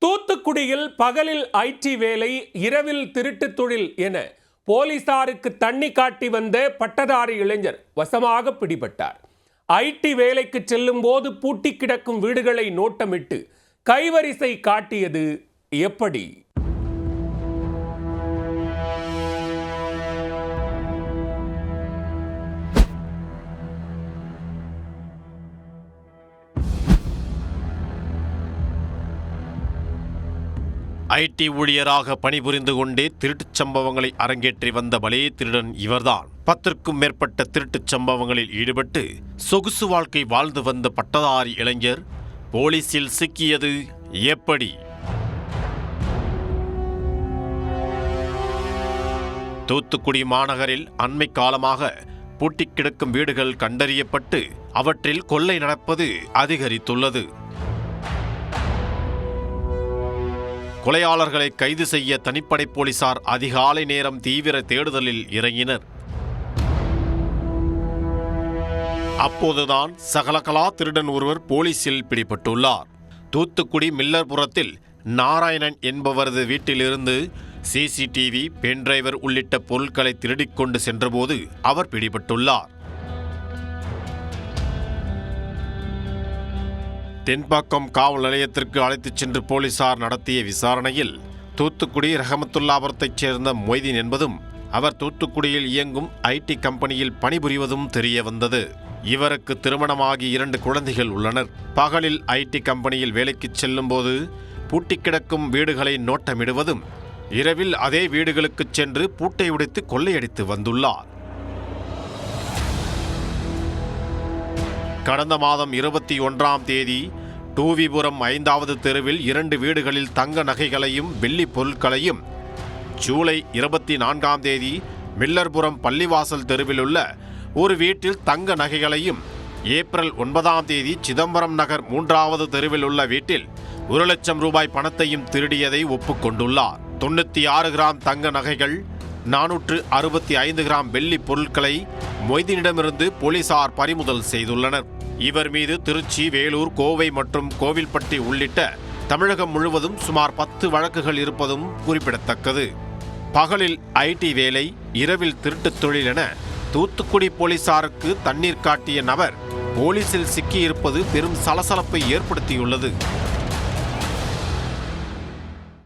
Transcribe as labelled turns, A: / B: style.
A: தூத்துக்குடியில் பகலில் ஐடி வேலை, இரவில் திருட்டு தொழில் என போலீசாருக்கு தண்ணி காட்டி வந்த பட்டதாரி இளைஞர் வசமாக பிடிபட்டார். ஐடி வேலைக்கு செல்லும் போது பூட்டி கிடக்கும் வீடுகளை நோட்டமிட்டு கைவரிசை காட்டியது எப்படி?
B: ஐடி ஊழியராக பணிபுரிந்து கொண்டே திருட்டுச் சம்பவங்களை அரங்கேற்றி வந்த பலே திருடன் இவர்தான். 10க்கும் மேற்பட்ட திருட்டுச் சம்பவங்களில் ஈடுபட்டு சொகுசு வாழ்க்கை வாழ்ந்து வந்த பட்டதாரி இளைஞர் போலீசில் சிக்கியது எப்படி? தூத்துக்குடி மாநகரில் அண்மை காலமாக பூட்டி கிடக்கும் வீடுகள் கண்டறியப்பட்டு அவற்றில் கொள்ளை நடப்பது அதிகரித்துள்ளது. கொலையாளர்களை கைது செய்ய தனிப்படை போலீசார் அதிகாலை நேரம் தீவிர தேடுதலில் இறங்கினர். அப்போதுதான் சகலகலா திருடன் ஒருவர் போலீசில் பிடிபட்டுள்ளார். தூத்துக்குடி மில்லர்புரத்தில் நாராயணன் என்பவரது வீட்டிலிருந்து சிசிடிவி, பென்டிரைவர் உள்ளிட்ட பொருட்களை திருடிக்கொண்டு சென்றபோது அவர் பிடிபட்டுள்ளார். தென்பாக்கம் காவல் நிலையத்திற்கு அழைத்துச் சென்று போலீசார் நடத்திய விசாரணையில் தூத்துக்குடி ரஹமத்துல்லாபுரத்தைச் சேர்ந்த மொய்தீன் என்பதும் அவர் தூத்துக்குடியில் இயங்கும் ஐடி கம்பெனியில் பணிபுரிவதும் தெரிய வந்தது. இவருக்கு திருமணமாகி 2 குழந்தைகள் உள்ளனர். பகலில் ஐடி கம்பெனியில் வேலைக்கு செல்லும் போது பூட்டி கிடக்கும் வீடுகளை நோட்டமிடுவதும், இரவில் அதே வீடுகளுக்கு சென்று பூட்டை உடைத்து கொள்ளையடித்து வந்துள்ளார். கடந்த மாதம் 21ஆம் தேதி டூவிபுரம் 5வது தெருவில் 2 வீடுகளில் தங்க நகைகளையும் வெள்ளி பொருட்களையும், ஜூலை 24ஆம் தேதி மில்லர்புரம் பள்ளிவாசல் தெருவில் உள்ள ஒரு வீட்டில் தங்க நகைகளையும், ஏப்ரல் 9ஆம் தேதி சிதம்பரம் நகர் 3வது தெருவில் உள்ள வீட்டில் 1 லட்சம் ரூபாய் பணத்தையும் திருடியதை ஒப்புக்கொண்டுள்ளார். 96 கிராம் தங்க நகைகள், 465 கிராம் வெள்ளி பொருட்களை மொய்தீனிடமிருந்து போலீசார் பறிமுதல் செய்துள்ளனர். இவர் மீது திருச்சி, வேலூர், கோவை மற்றும் கோவில்பட்டி உள்ளிட்ட தமிழகம் முழுவதும் சுமார் 10 வழக்குகள் இருப்பதும் குறிப்பிடத்தக்கது. பகலில் ஐடி வேலை, இரவில் திருட்டுத் தொழில் என தூத்துக்குடி போலீசாருக்கு தண்ணீர் காட்டிய நபர் போலீசில் சிக்கியிருப்பது பெரும் சலசலப்பை ஏற்படுத்தியுள்ளது.